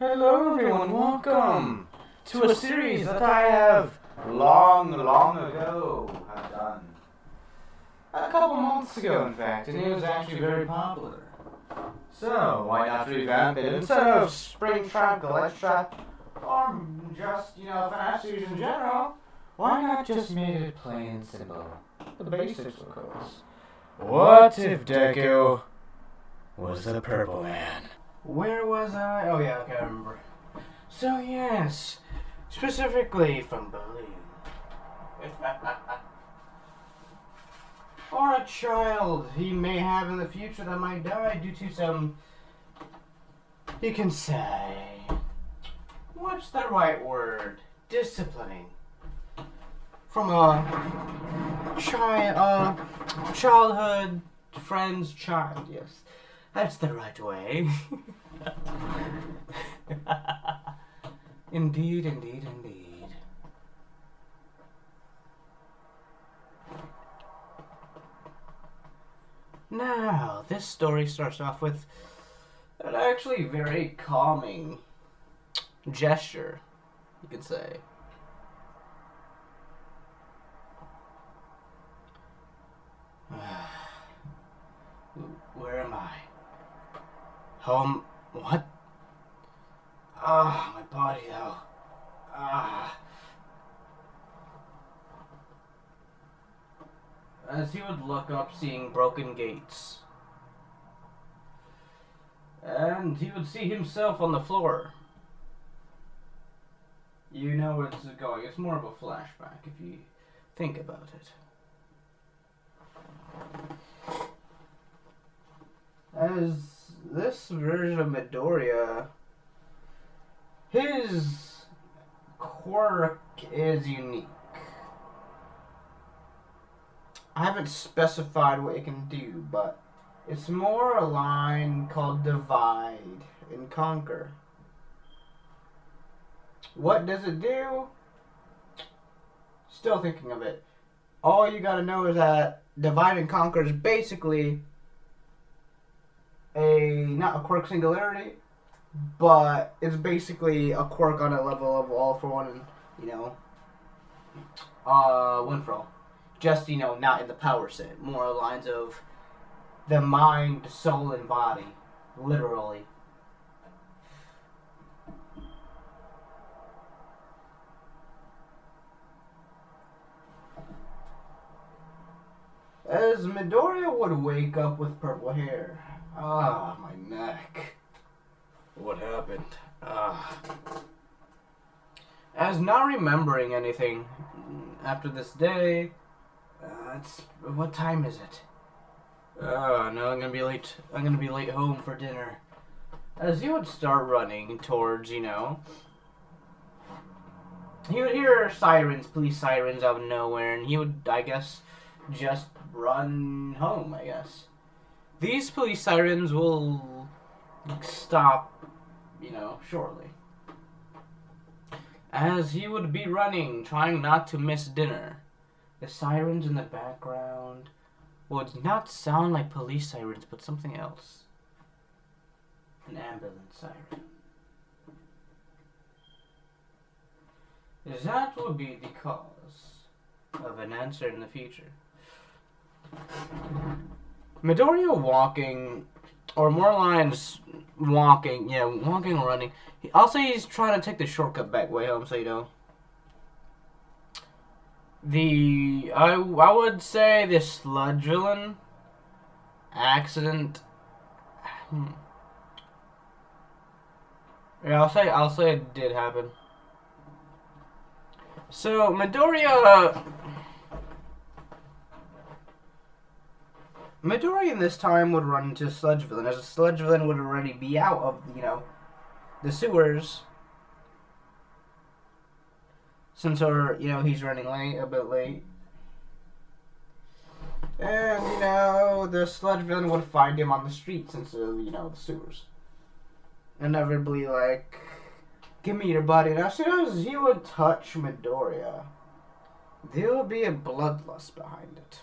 Hello everyone, welcome to a series that I have long ago have done. A couple months ago, in fact, and it was actually very popular. So, why not revamp it instead of Spring Trap, Glitch Trap, or just, FNAF series in general? Why not just make it plain and simple? The basics, of course. What if Deku was the Purple Man? Where was I? Oh yeah, okay, I remember. So yes, specifically from Balloon. Or a child he may have in the future that might die due to some, you can say, what's the right word? Disciplining. From a childhood friend's child, yes. That's the right way. Indeed. Now, this story starts off with an actually very calming gesture, you could say. Where am I? Home. What? My body though. As he would look up, seeing broken gates. And he would see himself on the floor. You know where this is going. It's more of a flashback if you think about it. As this version of Midoriya, his quirk is unique. I haven't specified what it can do, but it's more a line called divide and conquer. What does it do? Still thinking of it. All you gotta know is that divide and conquer is basically not a quirk singularity, but it's basically a quirk on a level of all for one and, one for all. Just, not in the power set. More lines of the mind, soul, and body. Literally. As Midoriya would wake up with purple hair. My neck. What happened? As not remembering anything after this day, what time is it? No, I'm gonna be late. I'm gonna be late home for dinner. As he would start running towards, he would hear sirens, police sirens out of nowhere, and he would, I guess, just run home, I guess. These police sirens will stop, shortly. As he would be running, trying not to miss dinner. The sirens in the background would not sound like police sirens, but something else. An ambulance siren. That would be the cause of an answer in the future. Midoriya walking, or more lines walking, walking or running. I'll say he's trying to take the shortcut back way home, so you know. I would say the sludge villain accident. Yeah, I'll say it did happen. So Midoriya in this time would run into Sludge Villain, as a Sludge Villain would already be out of, the sewers. Since he's running late, a bit late. And, the Sludge Villain would find him on the streets instead of, the sewers. Inevitably, like, give me your body. And as soon as he would touch Midoriya, there would be a bloodlust behind it.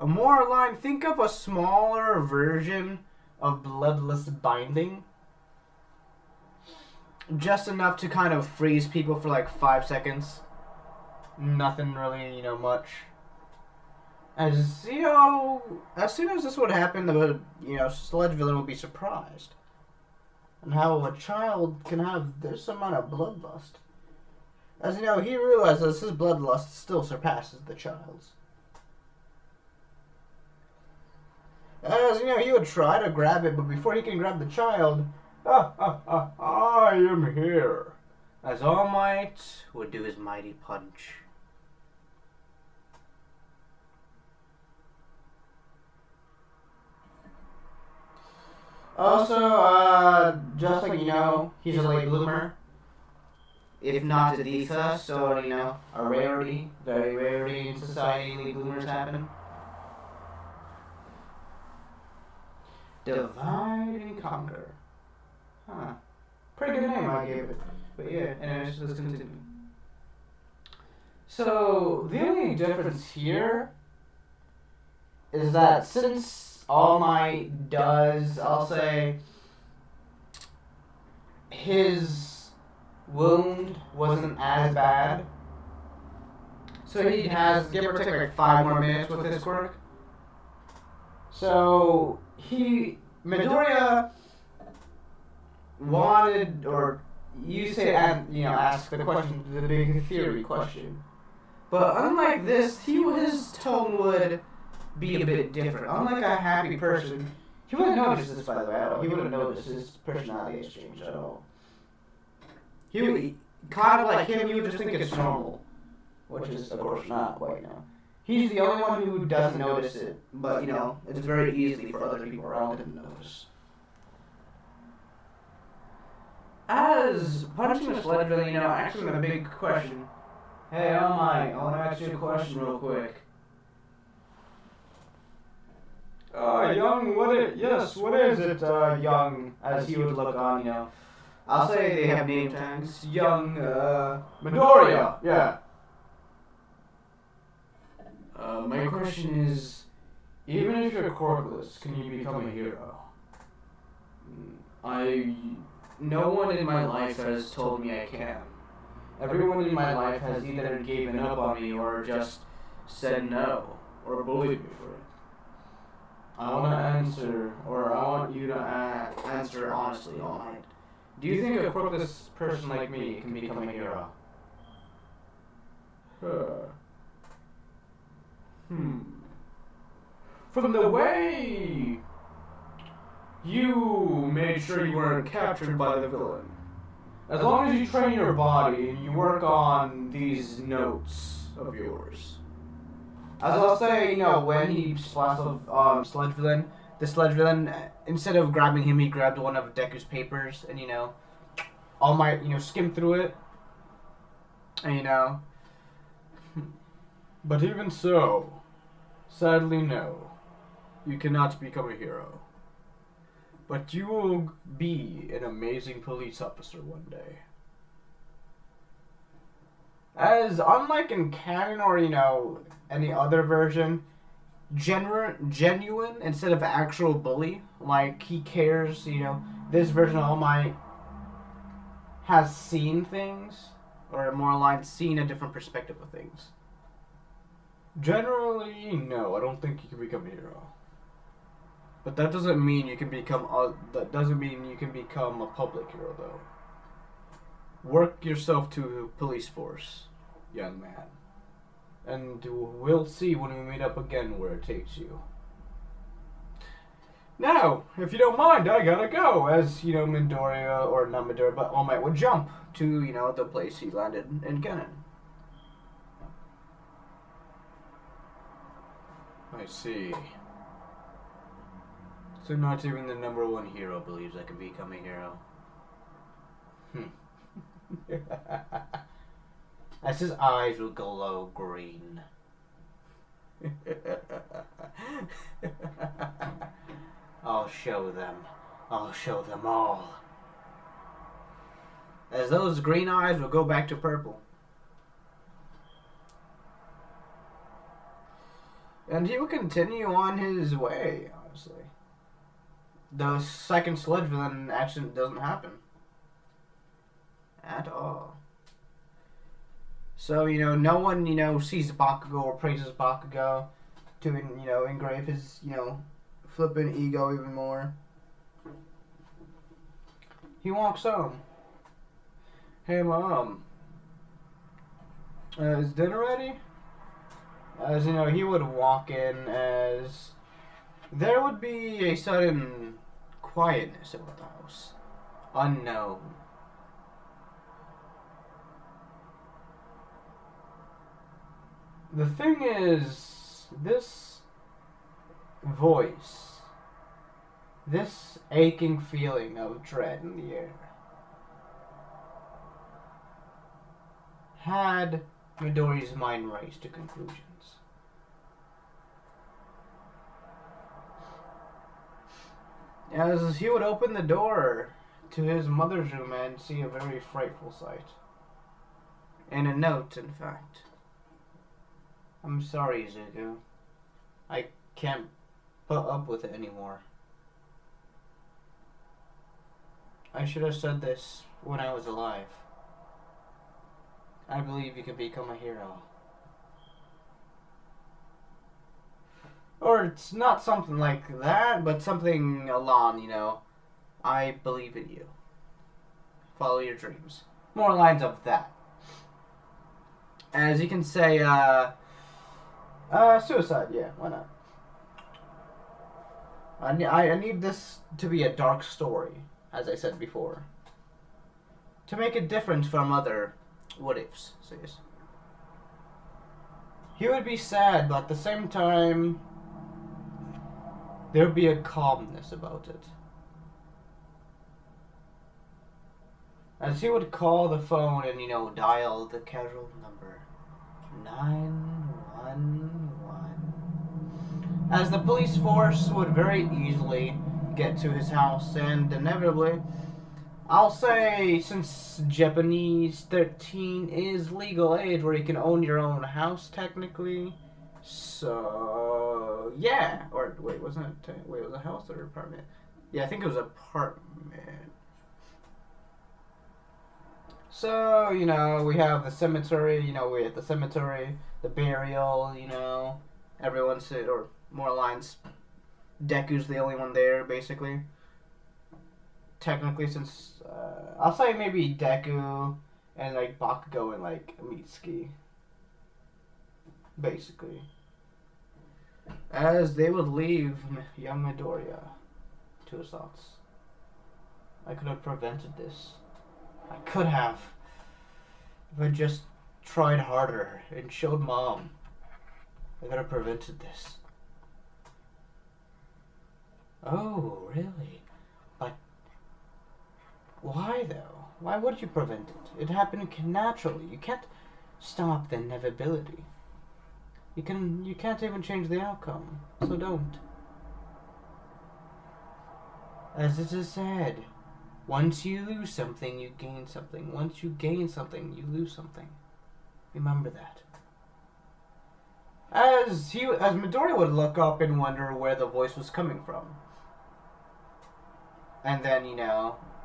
A more line, think of a smaller version of bloodless binding. just enough to kind of freeze people for like 5 seconds. Nothing really, much. As soon as this would happen, the sludge villain would be surprised. And how a child can have this amount of bloodlust. As he realizes his bloodlust still surpasses the child's. As he would try to grab it, but before he can grab the child, I am here. As All Might would do his mighty punch. Also, just like he's a late bloomer. If not to these us, or a rarity, very rarity in society, late bloomers happen. Divide and Conquer. Huh. Pretty good name I gave it. But yeah, anyways, let's continue. So, the only difference here is that since All Might does, I'll say, his wound wasn't as bad. So he has, give or take, like 5 more minutes with his quirk. So Midoriya wanted, or you say, ask the question, the big theory question. But unlike this, his tone would be a bit different. Unlike a happy person, he wouldn't notice this, by the way, at all. He wouldn't notice his personality has changed at all. He would, kind of like him, you would just think it's normal. Which is, of course, not quite now. He's the only one who doesn't notice it, but, it's very easy for other people around him to notice. As punching a sludge villain, asking a big question. Hey, All Might, I want to ask you a question real quick. What is it, young, as he would look on, I'll say they have name tags. Young, Midoriya, yeah. My question is, Even if you're quirkless, can you become a hero? no one in my life has told me I can. Everyone in my life has either given up on me or just said no, or bullied me for it. I want you to answer honestly, All Might. Do you think a quirkless person like me can become a hero? From the way you made sure you weren't captured by the villain. As long as you train your body and you work on these notes of yours. As I'll say, when he splashed the sludge villain, instead of grabbing him, he grabbed one of Deku's papers, and All Might, skimmed through it, and But even so, sadly no, you cannot become a hero. But you will be an amazing police officer one day. As unlike in canon or any other version, genuine instead of actual bully, like he cares. This version of All Might has seen things, or more aligned, seen a different perspective of things. Generally, no, I don't think you can become a hero. But that doesn't mean you can become a public hero, though. Work yourself to police force, young man. And we'll see when we meet up again where it takes you. Now, if you don't mind, I gotta go. As, Midoriya, or not Midoriya, but All Might would jump to, the place he landed in canon. I see. So not even the #1 hero believes I can become a hero. As his eyes will glow green. I'll show them. I'll show them all. As those green eyes will go back to purple. And he will continue on his way, honestly. The second sludge villain accident doesn't happen. at all. So, no one, sees Bakugo or praises Bakugo to, engrave his, flippin' ego even more. He walks home. Hey, Mom. Is dinner ready? As, he would walk in as there would be a sudden quietness about the house. Unknown. The thing is, this voice, this aching feeling of dread in the air, had Midori's mind race to conclusions. As he would open the door to his mother's room and see a very frightful sight. And a note, in fact. I'm sorry, Zuko. I can't put up with it anymore. I should have said this when I was alive. I believe you can become a hero. Or it's not something like that, but something along, I believe in you. Follow your dreams. More lines of that. As you can say, suicide, yeah, why not? I need this to be a dark story, as I said before. To make a difference from other what-ifs, says. He would be sad, but at the same time, there would be a calmness about it. As he would call the phone and, dial the casual number 911. As the police force would very easily get to his house, and inevitably, I'll say, since Japanese 13 is legal age where you can own your own house technically, so yeah. Or wait, wasn't it? Wait, was it a house or apartment? Yeah, I think it was apartment. So, we have the cemetery, we have the cemetery, the burial, everyone's, or more lines, Deku's the only one there, basically. Technically, since, I'll say maybe Deku and, Bakugo and, Mitsuki. Basically. As they would leave young Midoriya to his thoughts. I could have prevented this. I could have. If I just tried harder and showed Mom. I could have prevented this. Oh, really? But why, though? Why would you prevent it? It happened naturally. You can't stop the inevitability. You can't even change the outcome. So don't. As it is said, once you lose something, you gain something. Once you gain something, you lose something. Remember that. As Midori would look up and wonder where the voice was coming from. And then,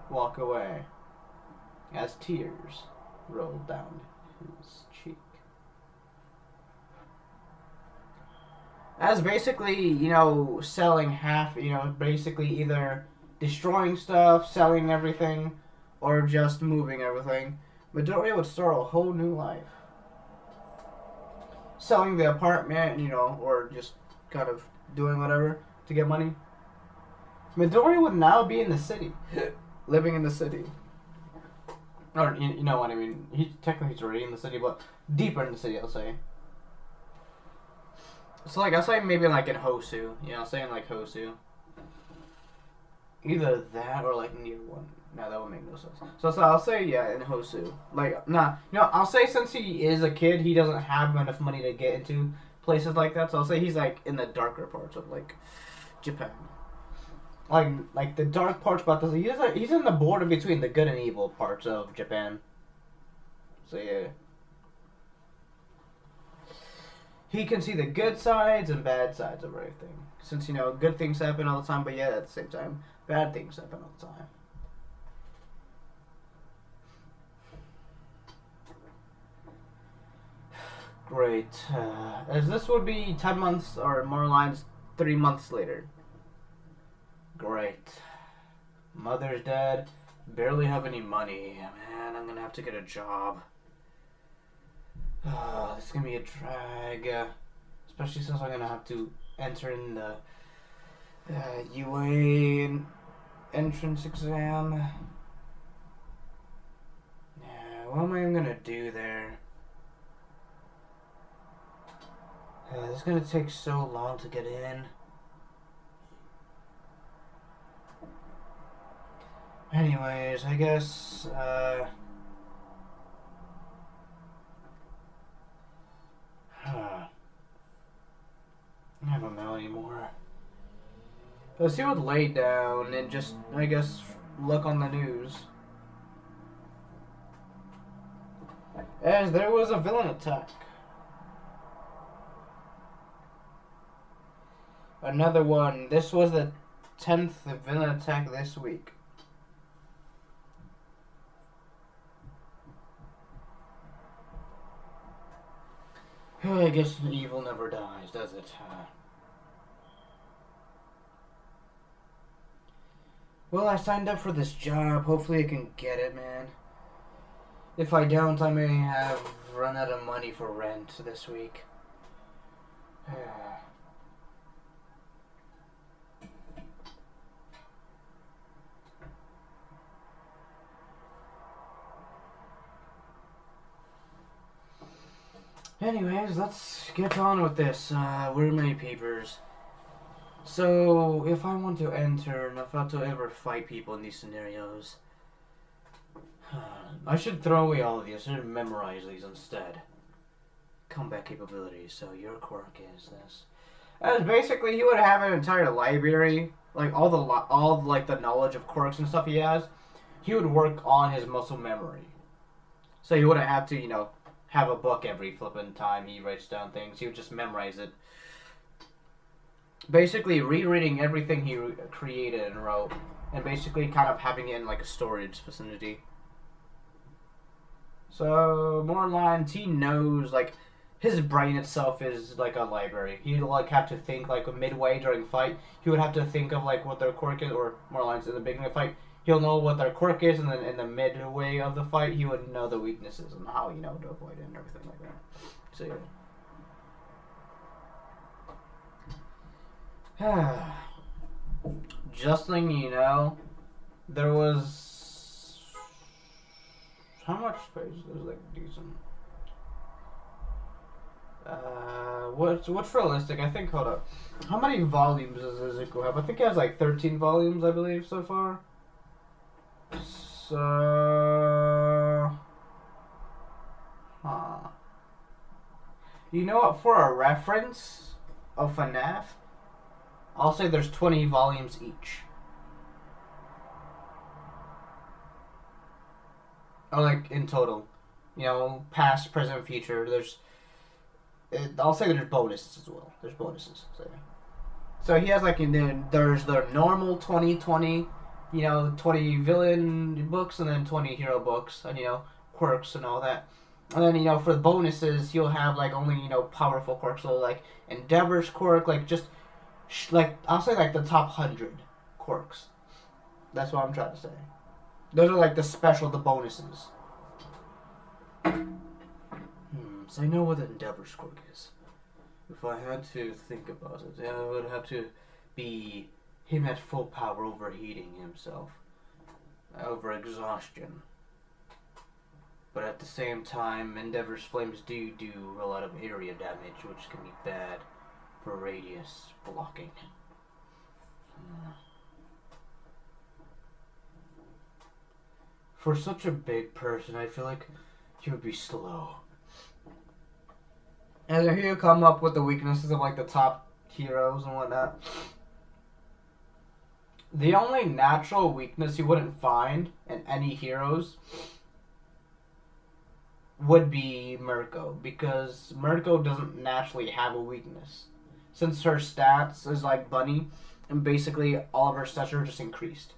walk away. As tears rolled down his cheek. As basically, selling half, basically either destroying stuff, selling everything, or just moving everything, Midoriya would start a whole new life. Selling the apartment, or just kind of doing whatever to get money. Midoriya would now be in the city. Living in the city. Or, you know what I mean. Technically he's already in the city, but deeper in the city, I'll say. So, I'll say maybe in Hosu. Saying Hosu. Either that or near one. No, that would make no sense. So I'll say in Hosu. I'll say since he is a kid, he doesn't have enough money to get into places like that. So I'll say he's in the darker parts of Japan. The dark parts about this. He's in the border between the good and evil parts of Japan. So yeah. He can see the good sides and bad sides of everything. Since, good things happen all the time, but yeah, at the same time, bad things happen all the time. Right. As this would be 10 months, or more lines, 3 months later. Great. Mother's dead. Barely have any money. Man, I'm gonna have to get a job. This is gonna be a drag. Especially since I'm gonna have to enter in the UA entrance exam. Yeah, what am I even gonna do there? It's gonna take so long to get in. Anyways, I guess, I don't know anymore. He would lay down and just, I guess, look on the news. As there was a villain attack. Another one. This was the 10th villain attack this week. I guess evil never dies, does it? Well, I signed up for this job. Hopefully I can get it, man. If I don't, I may have run out of money for rent this week. Anyways, let's get on with this. Where are my papers? So, if I want to enter and if I want to ever fight people in these scenarios, I should throw away all of these. I should memorize these instead. Combat capabilities. So, your quirk is this. As basically, he would have an entire library, like all the knowledge of quirks and stuff he has. He would work on his muscle memory. So he wouldn't have to, have a book every flippin' time he writes down things. He would just memorize it. Basically rereading everything he created and wrote, and basically kind of having it in like a storage vicinity. So, more lines, he knows, like, his brain itself is like a library. He'd like have to think like midway during fight. He would have to think of like what their quirk is, or more lines in the beginning of the fight. He'll know what their quirk is, and then in the midway of the fight, he would know the weaknesses and how, to avoid it and everything like that. So, yeah. Just letting you know, there was... How much space? There's like decent... what's realistic? I think, hold up. How many volumes does Izuku have? I think he has like 13 volumes, I believe, so far. So... You know what? For a reference of FNAF, I'll say there's 20 volumes each. Or like in total. Past, present, future. I'll say there's bonuses as well. There's bonuses. So he has like, there's the normal 20, 20 villain books, and then 20 hero books, and quirks and all that. And then for the bonuses, he'll have like only powerful quirks. So like Endeavor's quirk, like just I'll say like the top 100 quirks. That's what I'm trying to say. Those are like the bonuses. So I know what the Endeavor's quirk is. If I had to think about it, it would have to be him at full power overheating himself. Over exhaustion. But at the same time, Endeavor's flames do a lot of area damage, which can be bad for radius blocking. For such a big person, I feel like he would be slow. And he'll come up with the weaknesses of like the top heroes and whatnot. The only natural weakness you wouldn't find in any heroes would be Mirko, because Mirko doesn't naturally have a weakness. Since her stats is like Bunny, and basically all of her stats are just increased.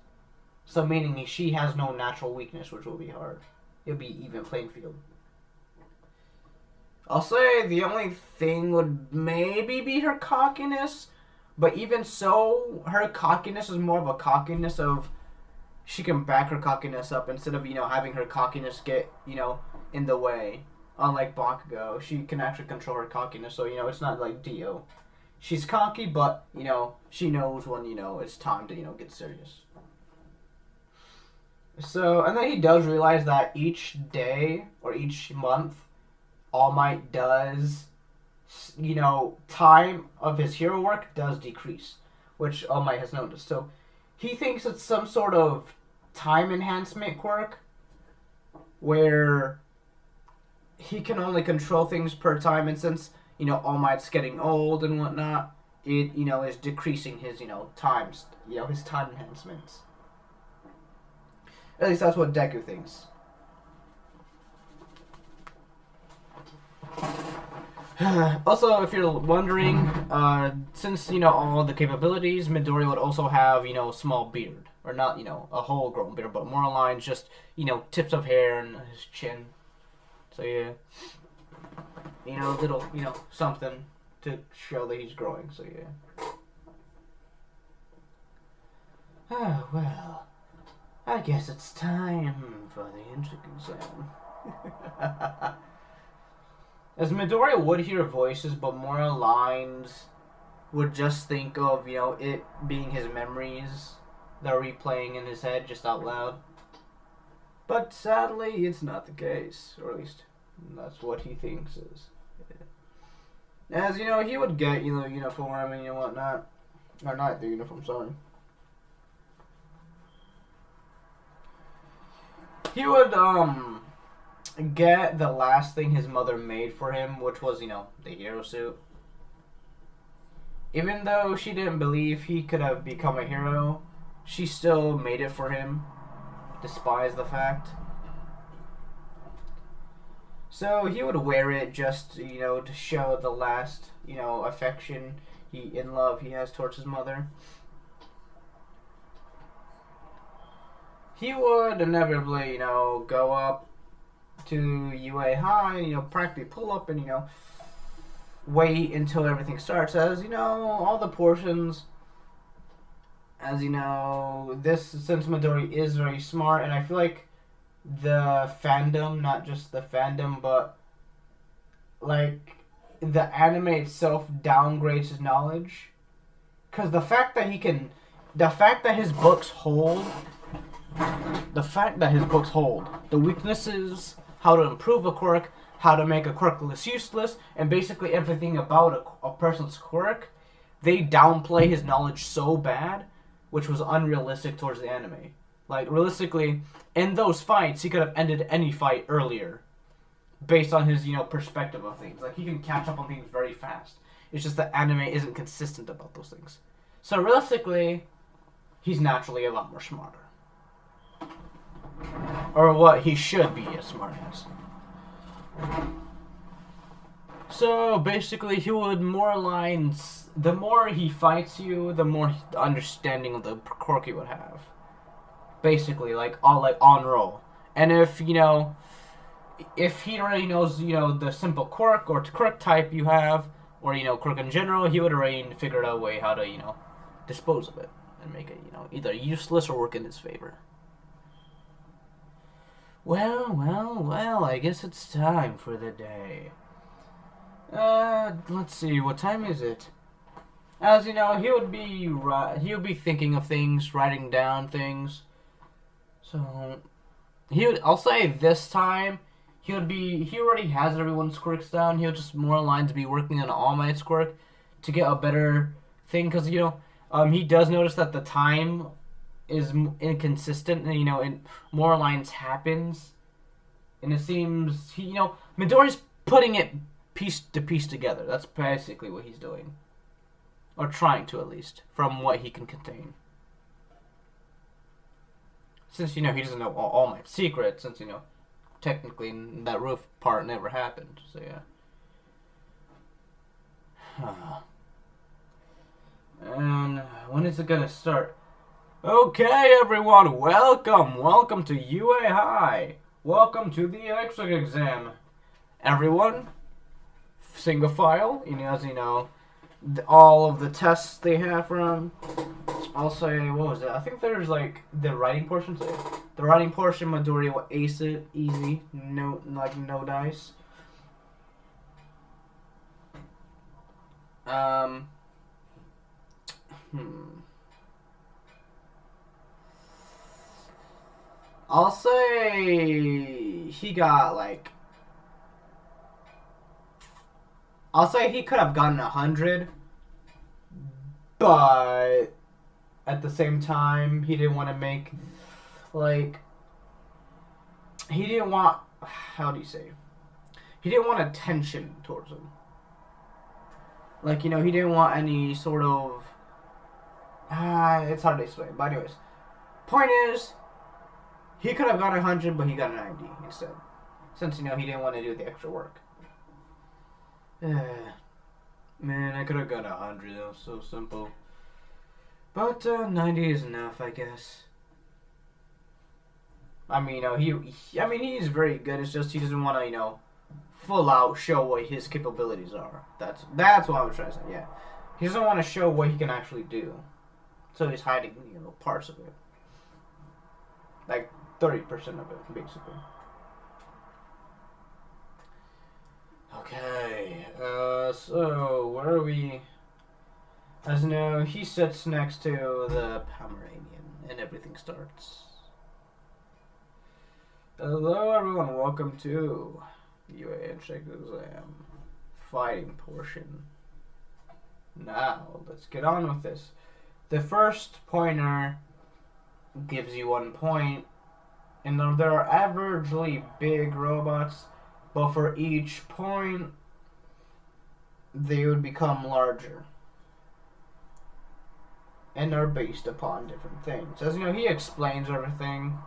So meaning she has no natural weakness, which will be hard. It'll be even playing field. I'll say the only thing would maybe be her cockiness, but even so, her cockiness is more of a cockiness of she can back her cockiness up instead of, having her cockiness get, in the way. Unlike Bakugo, she can actually control her cockiness, so, it's not like Dio. She's cocky, but, she knows when, it's time to, get serious. So, and then he does realize that each day, or each month, All Might does, time of his hero work does decrease, which All Might has noticed. So, he thinks it's some sort of time enhancement quirk, where he can only control things per time, and since, All Might's getting old and whatnot, it, is decreasing his, times, his time enhancements. At least that's what Deku thinks. Also, if you're wondering, since, all the capabilities, Midori would also have, a small beard. Or not, a whole grown beard, but more lines, just, tips of hair and his chin. So, yeah. Little, something to show that he's growing, so, yeah. Oh, well. I guess it's time for the entrance exam. As Midori would hear voices, but more lines would just think of, it being his memories that are replaying in his head just out loud. But sadly, it's not the case. Or at least, that's what he thinks is. Yeah. As, he would get, the uniform and whatnot. Or not the uniform, sorry. He would, get the last thing his mother made for him, which was, the hero suit. Even though she didn't believe he could have become a hero, she still made it for him, despite the fact. So he would wear it just, to show the last, affection in love he has towards his mother. He would inevitably, go up to UA High, practically pull up and, wait until everything starts. As, all the portions, as this, since Midori is very smart, and I feel like the fandom, not just the fandom, but, like, the anime itself downgrades his knowledge. Because the fact that his books hold the weaknesses, how to improve a quirk, how to make a quirk less useless, and basically everything about a person's quirk, they downplay his knowledge so bad, which was unrealistic towards the anime. Like, realistically, in those fights, he could have ended any fight earlier, based on his, perspective of things. Like, he can catch up on things very fast. It's just that anime isn't consistent about those things. So, realistically, he's naturally a lot more smarter. Or what he should be as smart as. So basically, he would more lines. The more he fights you, the more understanding of the quirk he would have. Basically, like on roll. And if if he already knows the simple quirk or quirk type you have, or quirk in general, he would already figure out a way how to dispose of it and make it either useless or work in his favor. Well, I guess it's time for the day. Let's see, what time is it? As he would be thinking of things, writing down things. So, I'll say this time, he already has everyone's quirks down. He'll just more lines be working on All Might's quirk to get a better thing, because, he does notice that the time is inconsistent, and and more lines happens, and it seems Midori's putting it piece to piece together. That's basically what he's doing, or trying to, at least, from what he can contain. Since he doesn't know all my secrets, since technically that roof part never happened. So yeah. And when is it gonna start? Okay, everyone, welcome to UA High. Welcome to the extra exam. Everyone, single file. As you know, all of the tests they have for him. I'll say, what was it? I think there's like the writing portion. The writing portion, Midoriya will ace it easy. No dice. I'll say he got like. I'll say he could have gotten 100, but at the same time, he didn't want to make like. He didn't want. How do you say? He didn't want attention towards him. Like, he didn't want any sort of. It's hard to explain. But anyways, point is, he could have gotten 100, but he got 90 instead. Since, he didn't want to do the extra work. Man, I could have got 100. That was so simple. But 90 is enough, I guess. I mean, he's very good. It's just he doesn't want to, full out show what his capabilities are. That's what I was trying to say. Yeah, he doesn't want to show what he can actually do, so he's hiding, parts of it, like 30% of it, basically. Okay, so where are we? As you know, he sits next to the Pomeranian, and everything starts. Hello, everyone. Welcome to UA Check Exam fighting portion. Now, let's get on with this. The first pointer gives you 1 point, and there are averagely big robots, but for each point, they would become larger. And are based upon different things. As you know, he explains everything.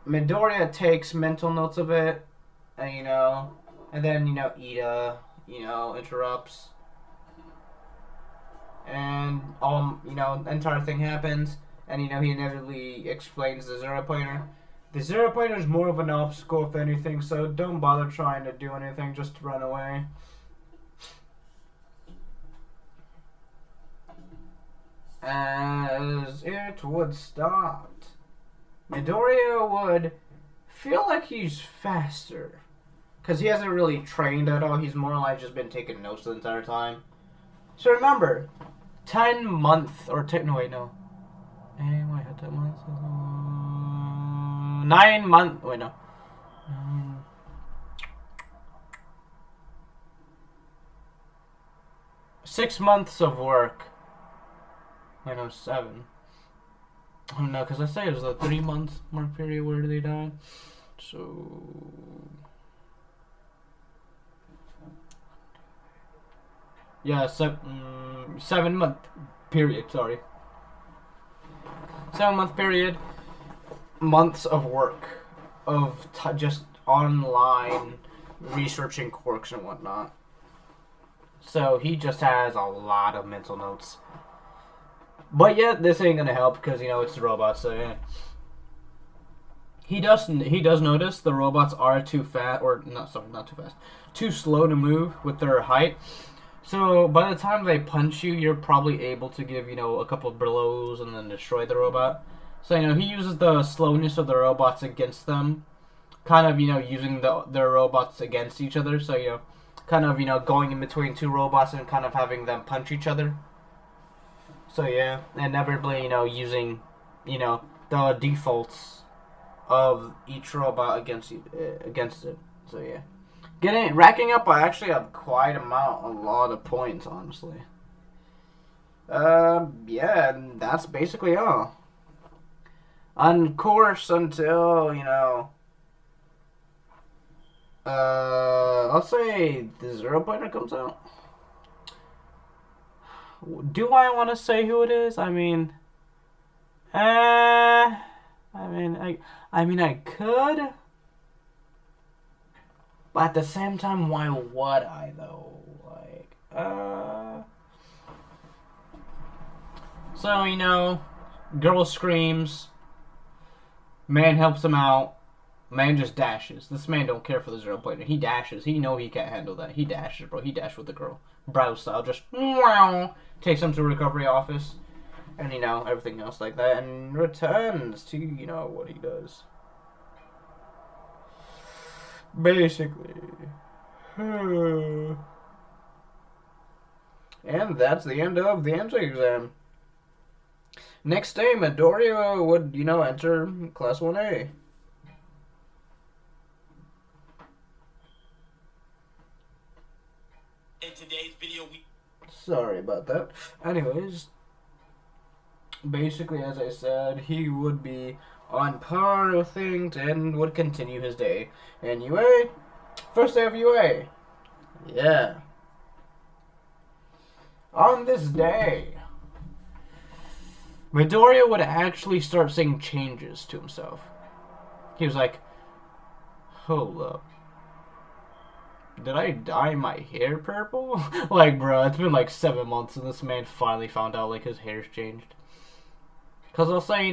Midoriya takes mental notes of it, and and then Ida, interrupts, and the entire thing happens, and he inevitably explains the 0 pointer. The 0 pointer is more of an obstacle, if anything, so don't bother trying to do anything, just run away. As it would start, Midoriya would feel like he's faster. Because he hasn't really trained at all. He's more like just been taking notes the entire time. So remember, 10 months, or no, wait, no. 10 months? 9 months, wait, no. 6 months of work. I know 7. Oh no, because I say it was a 3-month mark period where they died. So. Yeah, 7-month period, sorry. 7-month period. Months of work. Of just online researching quirks and whatnot. So he just has a lot of mental notes. But yet, this ain't gonna help because it's the robots. So yeah, he does notice the robots are too fast, or not too fast, too slow to move with their height. So by the time they punch you, you're probably able to give a couple of blows and then destroy the robot. So he uses the slowness of the robots against them, kind of using their robots against each other. So kind of going in between 2 robots and kind of having them punch each other. So yeah, inevitably, using, the defaults of each robot against it. So yeah, racking up, I actually have quite a lot of points, honestly. Yeah, and that's basically all. On course until I'll say the 0 pointer comes out. Do I want to say who it is? I could, but at the same time, why would I though? So girl screams, man helps him out, Man just dashes. This man don't care for the 0-pointer. He dashes. He know he can't handle that. He dashes, bro. He dashed with the girl. Bro style. Just wow. Takes him to recovery office. And, everything else like that. And returns to, what he does. Basically. And that's the end of the entrance exam. Next day, Midoriya would, enter Class 1A. In today's video, Sorry about that. Anyways, basically, as I said, he would be on par with things and would continue his day in UA. First day of UA. Yeah. On this day, Midoriya would actually start seeing changes to himself. He was like, hold up. Did I dye my hair purple? Like, bro, it's been like 7 months and this man finally found out, like, his hair's changed. Because I'll say,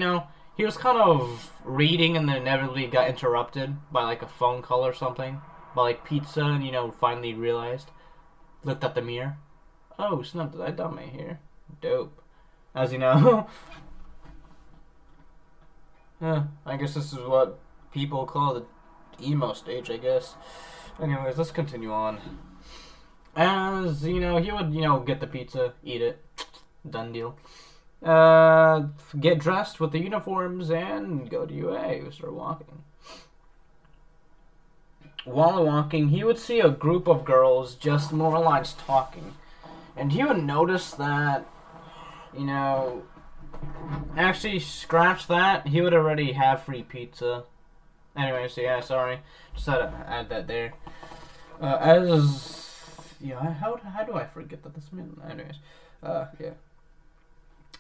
he was kind of reading and then inevitably got interrupted by, like, a phone call or something. By, like, pizza and, finally realized. Looked at the mirror. Oh, snap, did I dye my hair? Dope. As you know. I guess this is what people call the emo stage, I guess. Anyways, let's continue on. As, he would, get the pizza, eat it. Done deal. Get dressed with the uniforms and go to UA. Start walking. While walking, he would see a group of girls just more or less talking. And he would notice that, actually, scratch that. He would already have free pizza. Anyways, yeah, sorry. Just had to add that there. How do I forget that this man? Anyways, yeah.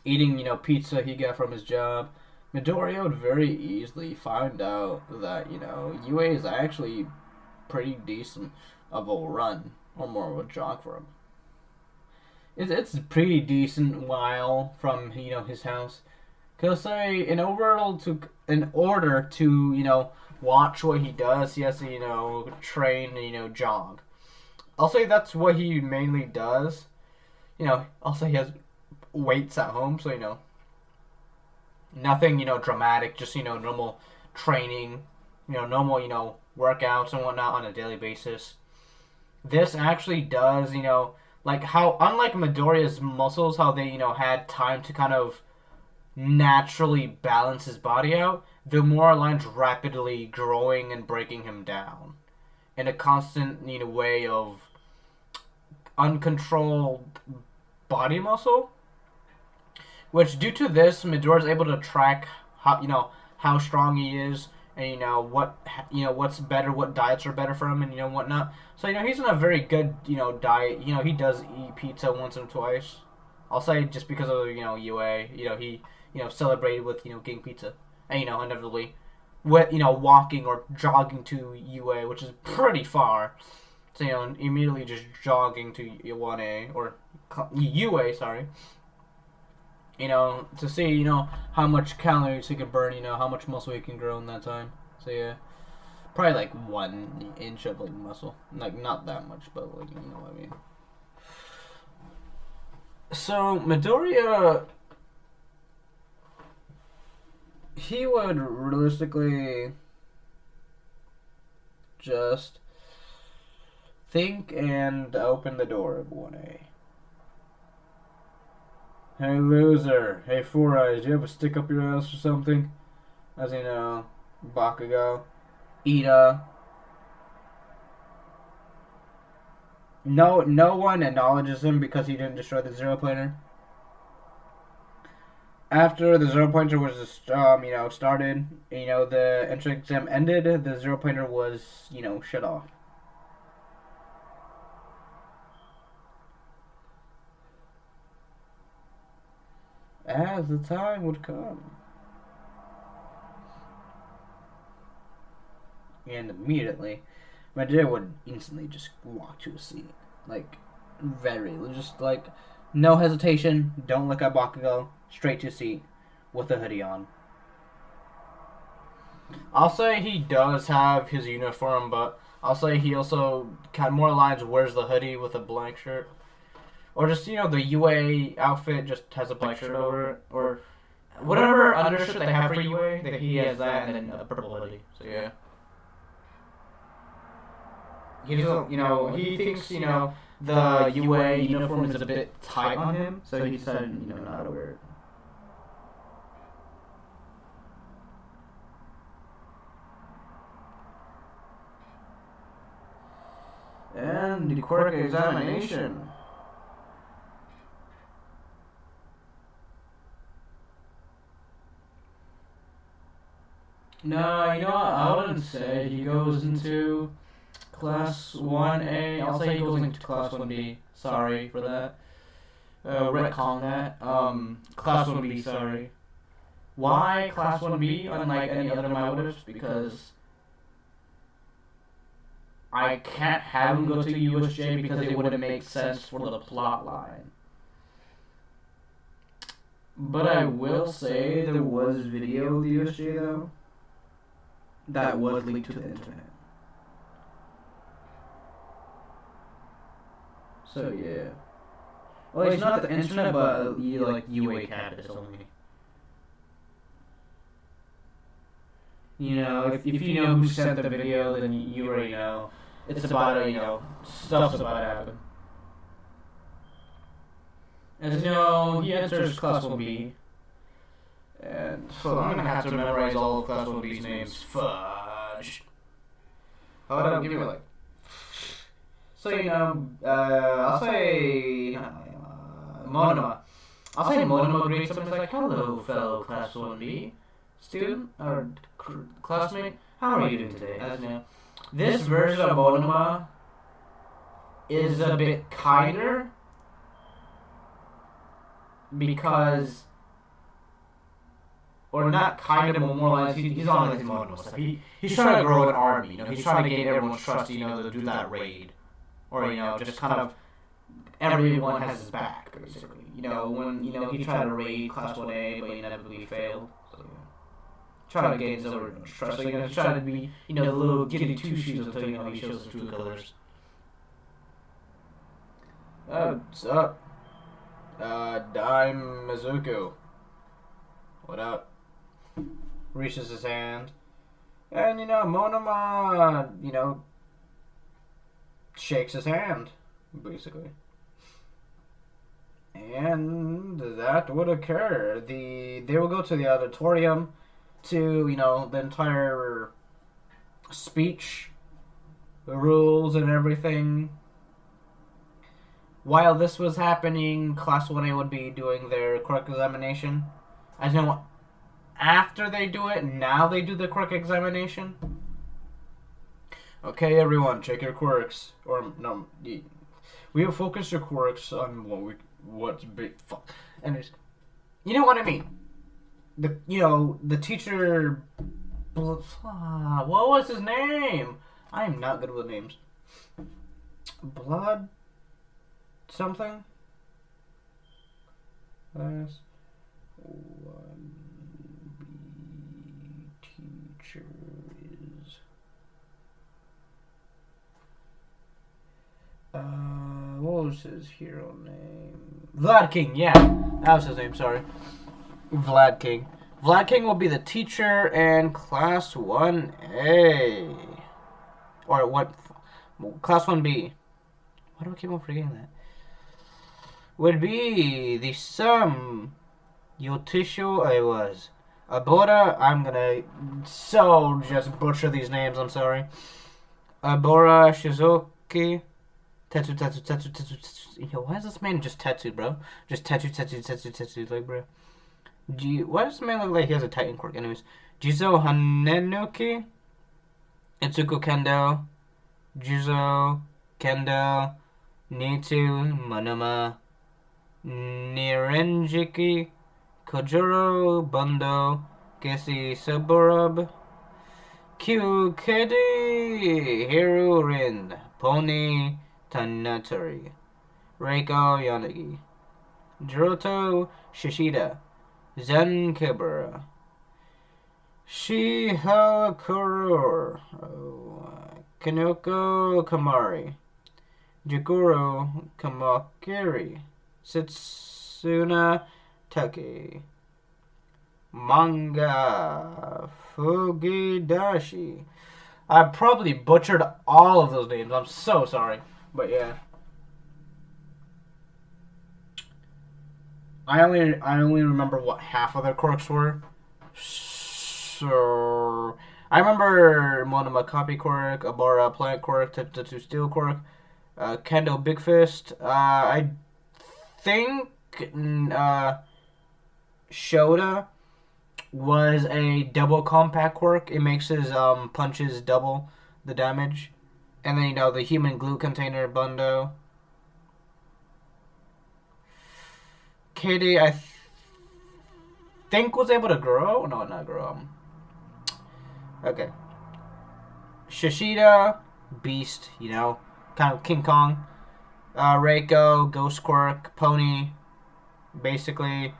Eating, pizza he got from his job. Midoriya would very easily find out that, UA is actually pretty decent of a run, or more of a jog for him. It's a pretty decent while from, his house. Cause say in order to watch what he does, he has to train and jog. I'll say that's what he mainly does. I'll say he has weights at home, so nothing dramatic, just normal training, normal workouts and whatnot on a daily basis. This actually does like how unlike Midoriya's muscles, how they had time to kind of naturally balance his body out, the more lines rapidly growing and breaking him down in a constant way of uncontrolled body muscle, which due to this Midoriya is able to track how strong he is and what's better, what diets are better for him and whatnot. So he's in a very good diet. He does eat pizza once or twice. I'll say just because of UA, he celebrated with getting pizza, and inevitably, with walking or jogging to UA, which is pretty far. So immediately just jogging to 1A or UA, sorry. To see how much calories he can burn, how much muscle he can grow in that time. So yeah, probably like 1 inch of like muscle, like not that much, but like you know what I mean. So Midoriya, he would realistically just think and open the door of 1A. Hey loser, hey Four Eyes, you have a stick up your ass or something? As Bakugo, Ida. No one acknowledges him because he didn't destroy the Zero Pointer. After the Zero Pointer was started, the entrance exam ended, the Zero Pointer was, shut off. As the time would come. And immediately, Midoriya would instantly just walk to a seat. Like, no hesitation, don't look at Bakugo, straight to a seat, with a hoodie on. I'll say he does have his uniform, but I'll say he also kind of more lines wears the hoodie with a blank shirt. Or just, the UA outfit just has a black shirt over it. Or whatever undershirt they have for UA, that he has that and then a purple hoodie. So yeah. He doesn't, he thinks, the UA uniform is a bit tight on him, so he decided, not to wear it. And the quirk examination. No, what? I wouldn't say he goes into Class 1A. I'll say he goes into Class 1B. Sorry for that. Retcon that. Class 1B, sorry. Why Class 1B, unlike any other of my motives? Because I can't have him go to USJ because it wouldn't make sense for the plot line. But I will say there was video of the USJ though that was leaked to the internet. So yeah. Well, it's not the internet, but UA campus only. If you know who sent the video, then you already know. It's about stuff's about to happen. As you know, he enters Class 1B. And so I'm gonna have to memorize all of Class 1B's names. Fudge. Hold on, give me like. So I'll say Monoma. I'll say Monoma greets him and is like, "Hello, fellow Class 1B student or classmate. How are you doing today?" As you know, this version of Monoma is a bit kinder because, or not kind of, but more or less, he's on his Monoma stuff. He's trying to grow an army. He's trying to gain everyone's trust. To do that raid. Or, just kind of everyone has his back, basically. When, he tried to raid Class 1A, but he inevitably failed. So, trying to gain his everyone's trust. So, he's trying to be, the little giddy two-shoes until, he shows his true colors. What's up? Dime Mizuku. What up? Reaches his hand. And, Monoma, shakes his hand, basically. And that would occur. They will go to the auditorium to, the entire speech, the rules and everything. While this was happening, Class 1A would be doing their quirk examination. As you know, after they do it, now they do the quirk examination. Okay, everyone, check your quirks. Or, no, we have focused your quirks on what's big. Fuck. Anyways, you know what I mean? The teacher. What was his name? I am not good with names. Blood. Something. Class 1B teacher is. What was his hero name? Vlad King, yeah. That was his name, sorry. Vlad King. Vlad King will be the teacher in Class 1A. Or what? Class 1B. Why do I keep on forgetting that? Would be the sum. Yotisho I was. Abora, I'm gonna just butcher these names, I'm sorry. Abora Shizuki. Tattoo. Yo, why is this man just tattooed, bro? Just tattoo, like, bro. Why does this man look like he has a Titan quirk? Anyways, Jizo Hanenuki, Itsuko Kendo, Jizo Kendo, Nitu Monoma, Nirenjiki, Kojuro Bundo, Gesi Saburub, Kyukedi Hirurin, Pony Tanatari, Reiko Yanagi, Jiroto Shishida, Zen Kibura, Shihakurur. Kanoko Kamari. Jigoro Kamakiri. Setsuna Take. Manga Fugidashi. I probably butchered all of those names. I'm so sorry. But yeah. I only remember what half of their quirks were. So I remember Monomakami quirk, Abara plant quirk, Tetsu steel quirk, Kendo big fist. I think Shoda was a double compact quirk. It makes his punches double the damage. And then the human glue container Bundo. KD I think was able to grow. No, not grow. Okay. Shishida, Beast, kind of King Kong. Reiko, Ghost Quirk, Pony. Basically,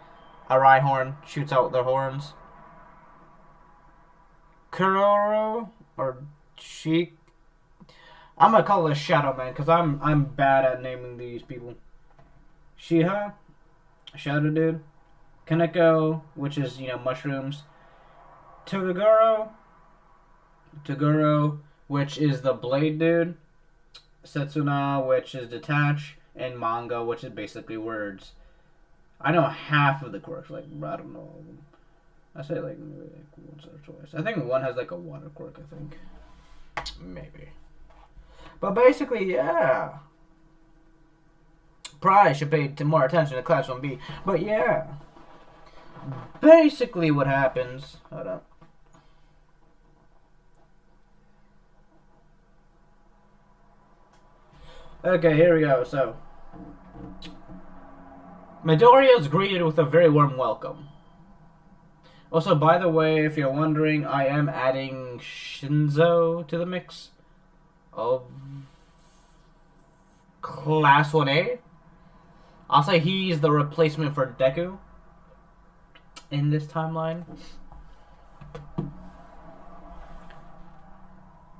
a Rhyhorn shoots out their horns. Kuroro or Sheik. I'm gonna call it a Shadow Man because I'm bad at naming these people. Shiha, Shadow Dude. Kaneko, which is mushrooms. Toguro, which is the Blade Dude. Setsuna, which is detach, and Manga, which is basically words. I know half of the quirks. I don't know all of them. I say maybe once or twice. I think one has a water quirk. I think maybe. But basically, yeah. Probably should pay more attention to Class 1B. But yeah. Basically, what happens. Hold up. Okay, here we go. So, Midoriya is greeted with a very warm welcome. Also, by the way, if you're wondering, I am adding Shinzo to the mix of Class 1A. I'll say he's the replacement for Deku in this timeline.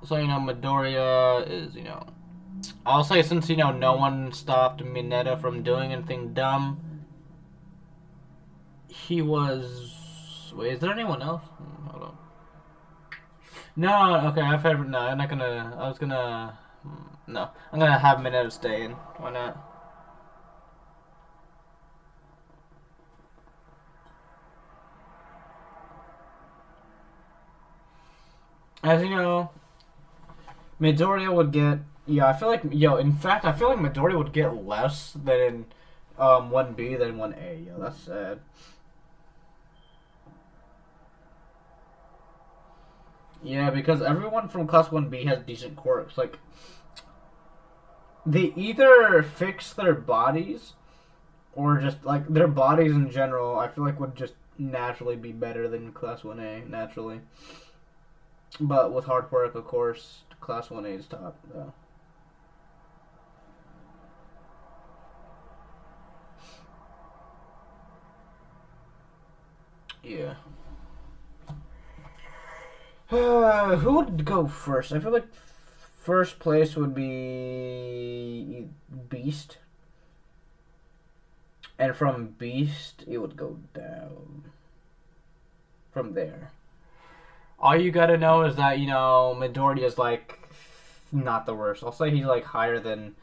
So, Midoriya is, I'll say since, no one stopped Mineta from doing anything dumb, he was... Wait, is there anyone else? Hold on. No, okay, no, I'm not gonna... I was gonna... No, I'm gonna have Mineta stay in. Why not? As you know, Midoriya would get... Yeah, I feel like... in fact, I feel like Midoriya would get less than in 1B than 1A. Yeah, that's sad. Yeah, because everyone from Class 1B has decent quirks. They either fix their bodies, or just, their bodies in general, I feel like would just naturally be better than Class 1A, naturally. But with hard work, of course, Class 1A is top, though. Yeah. Who would go first? I feel like first place would be Beast. And from Beast, it would go down. From there. All you gotta know is that, Midoriya is, not the worst. I'll say he's, higher than...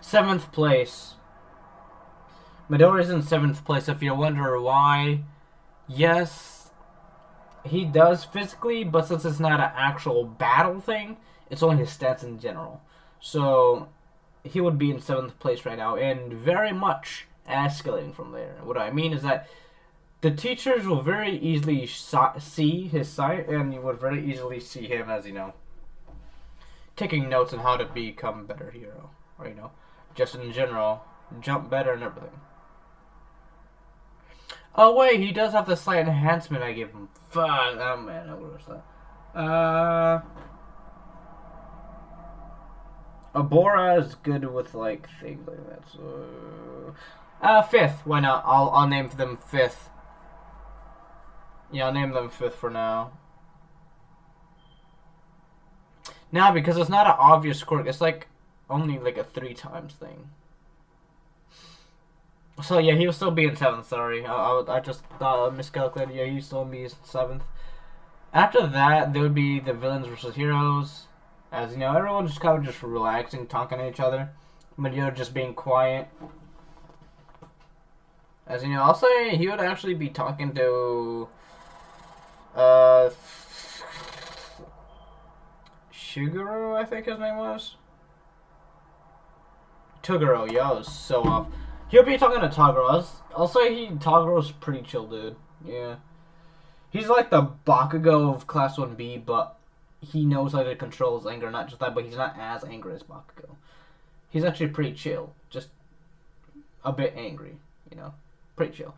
Seventh place. Midoriya's in 7th place. If you wonder why, yes, he does physically, but since it's not an actual battle thing, it's only his stats in general. So, he would be in 7th place right now, and very much escalating from there. What I mean is that the teachers will very easily see his sight, and you would very easily see him as, taking notes on how to become a better hero. Or, just in general, jump better and everything. Oh wait, he does have the slight enhancement I gave him. Fuck, oh man, I would have thought. Abora is good with like things like that. So, fifth. Why not? I'll name them fifth. Yeah, I'll name them fifth for now. Now, because it's not an obvious quirk, it's like only like a 3 times thing. So yeah, he'll still be in 7th. Sorry, I just miscalculated. Yeah, he'll still be in 7th. After that, there would be the villains versus heroes. As you know, everyone's just kind of just relaxing, talking to each other, but you're just being quiet. As you know, I'll say he would actually be talking to Shuguru, I think his name was. Toguro, yeah, I was so off. He'll be talking to Toguro. I'll say Toguro's pretty chill, dude. Yeah. He's like the Bakugo of Class 1B, but he knows how to control his anger. Not just that, but he's not as angry as Bakugo. He's actually pretty chill. Just a bit angry, you know. Pretty chill.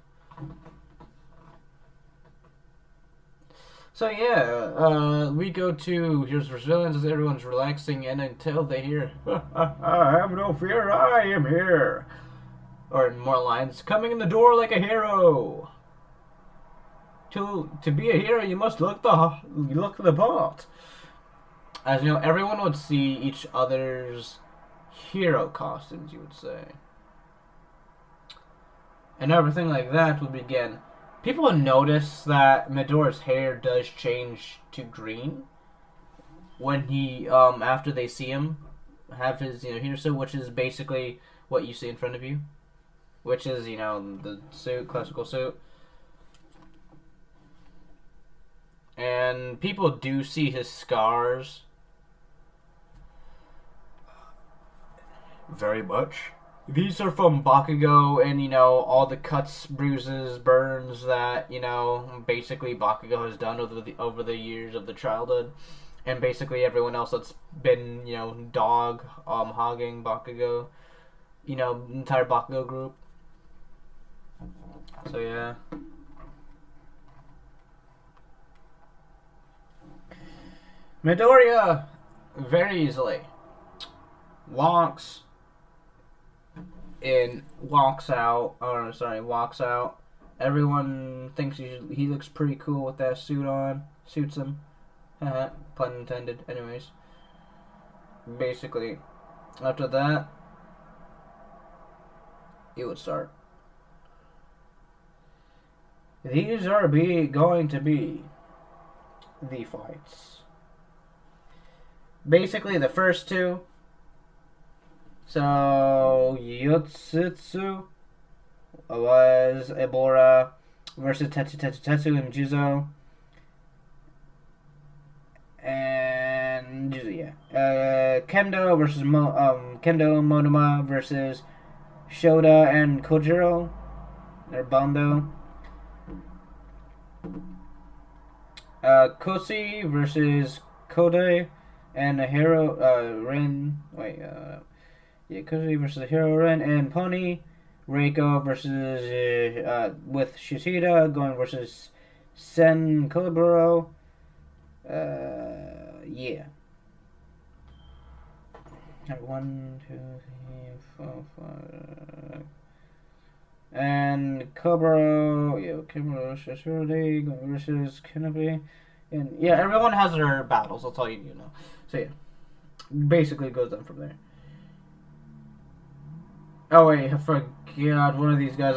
So yeah, we go to here's villains as everyone's relaxing, and until they hear, "I have no fear, I am here," or in more lines, "coming in the door like a hero." To be a hero, you must look the part. As you know, everyone would see each other's hero costumes. You would say, and everything like that would begin. People notice that Midori's hair does change to green when he, after they see him have his, hero suit, which is basically what you see in front of you, which is, the suit, classical suit. And people do see his scars very much. These are from Bakugo and, all the cuts, bruises, burns that, basically Bakugo has done over the years of the childhood. And basically everyone else that's been, dog, hogging Bakugo, entire Bakugo group. So, yeah. Midoriya very easily walks out. Everyone thinks he looks pretty cool with that suit on. Suits him. Pun intended. Anyways. Basically, after that, it would start. These are going to be the fights. Basically, the first two. So, Yotsutsu was Ebora versus Tetsu and Juzo. And Juzo, yeah. Kendo versus Kendo Monoma versus Shoda and Kojiro. Or Bondo. Kosi versus Kodai and Ren. Kosi versus Hero Ren and Pony. Reiko versus with Shishida going versus Sen Caliburo. Yeah. 1, 2, 3, 4, 5. And Kobro, Kobro Shishida going versus Kenobi. And yeah, everyone has their battles. That's all you need to know. So yeah, basically it goes down from there. Oh wait, I forgot one of these guys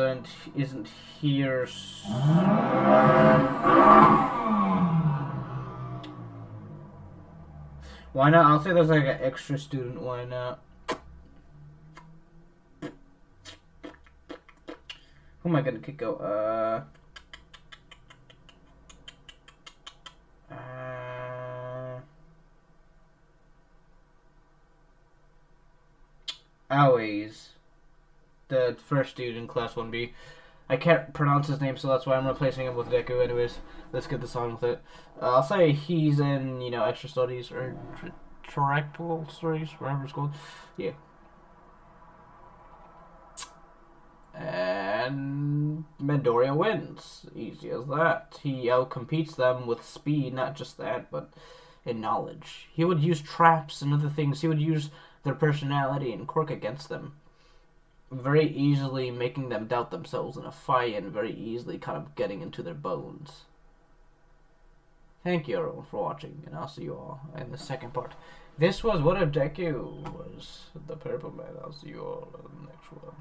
isn't here. Why not? I'll say there's like an extra student. Why not? Who am I gonna kick out? Always. The first dude in Class 1B. I can't pronounce his name, so that's why I'm replacing him with Deku. Anyways, let's get this on with it. I'll say he's in, extra studies or correctable studies, whatever it's called. Yeah. And Midoriya wins. Easy as that. He outcompetes them with speed, not just that, but in knowledge. He would use traps and other things. He would use their personality and quirk against them, very easily making them doubt themselves in a fight and very easily kind of getting into their bones. Thank you everyone for watching, and I'll see you all in the second part. This was What If Deku was the Purple Man. I'll see you all in the next one.